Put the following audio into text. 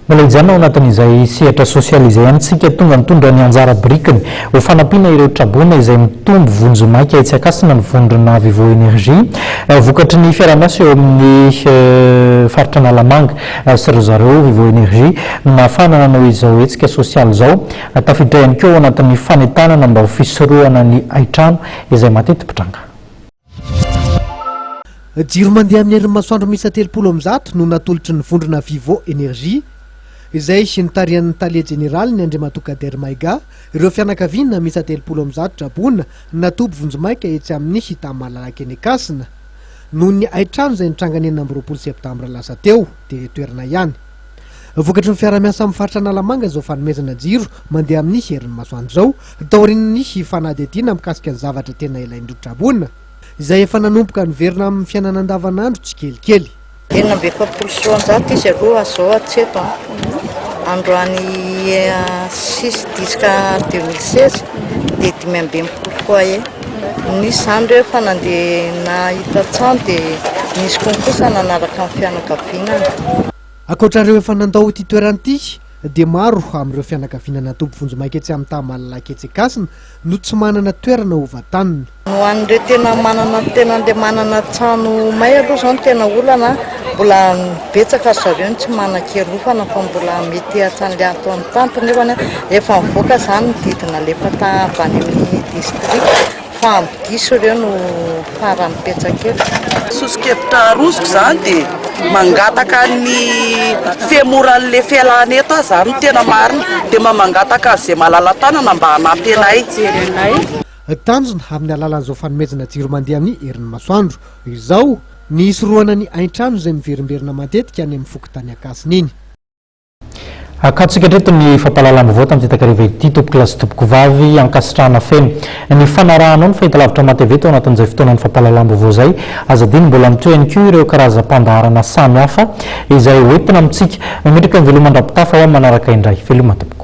Mbola hijanona ao anatin'izay sehatra sosialy izay antsika tonga mitondra ny anjara birikiny ho fanampiana ireo trabona izay mitombo vonjomaika Aitsakasina ny vondrona Vivo Énergie vokatry ny fiaraha-miasa eo amin'ny faritra Analamanga sy ry zareo Vivo Énergie no nahafahana nanao izao hetsika sosialy izao tafiditra ihany koa ao anatin'ny fanentanana mba ho fisorohana ny aitrano izay mateti-pitranga. Jiro mandeha amin'ny herin'ny masoandro misa 30 no natolotry ny vondrona Vivo Énergie izay sy ny tarihan'ny talia jeneraly ny Andriamatokader Maiga ireo fianakaviana misa 30 trabona natobo vonjomaika etsy amin'ny hita malalaka eny Ekasina noho ny aitrano izay nitrangana 9 septambra lasa teo dia toerana ihany. Vokatry ny fiara-miasa amin'ny faritra Analamanga izao fanomezana jiro mandeha amin'ny herin'ny masoandro izao taorian'ny fanadihadiana mikasika ny zavatra tena ilain'ireo trabona izay efa nanomboka niverina amin'ny fiainana andavanandro tsy kelikely. Enina amby efapolo sy roanjato izy aloha zao hatseto androany 6 juska 2016 dia 5 koa nisy zany rehefa nandeha nahita trano dia nisy konkosa nanaraka amin'ny fianakaviana. Ankoatrareo efa nandao ity toerana ity dia maro amin'ireo fianakaviana natobo vonjomaika etsy amin'ny tamalalaka etsy Ekasina no tsy manana toerana hovatanina. Ho an'ireo tena andeha manana trano may aloha zao no tena olana mbola betsaka zareo tsy manan-kerofana fa mbola mety hatrany ato amin'ny tanty nefany efa mivoaka zany didina lefata avy any amin'ny district fa ambigiso ireo no farany betsaka eto. Sosikevitra rosoko zany dia mangataka ny femoran'le fialana eto zany tena marina dia mangataka azy izay malala-tanana mba hanampy anay. Tanjona amin'ny alalan'izao fanomezana jiro mandeha amin'ny herin'ny masoandro izao ny isorohana ny aitrano izay miverimberina matetika any amin'ny fokotany Akasina iny. Akatsika reto ny fampahalalam-baovao tamin'ity takariva ity tompoko lasy tompoko vavy ankasitrahana feno ny fanarahanao ny fahitalavitra matevy tao anatin'izay fotoana ny fampahalalam-baovao izay azadiny mbola mitoy ihany koa ireo karazam-pandaharana samy hafa izay hoentina amintsika mametraka ny velomandra-pitafa ao manaraka indray veloma tompoko.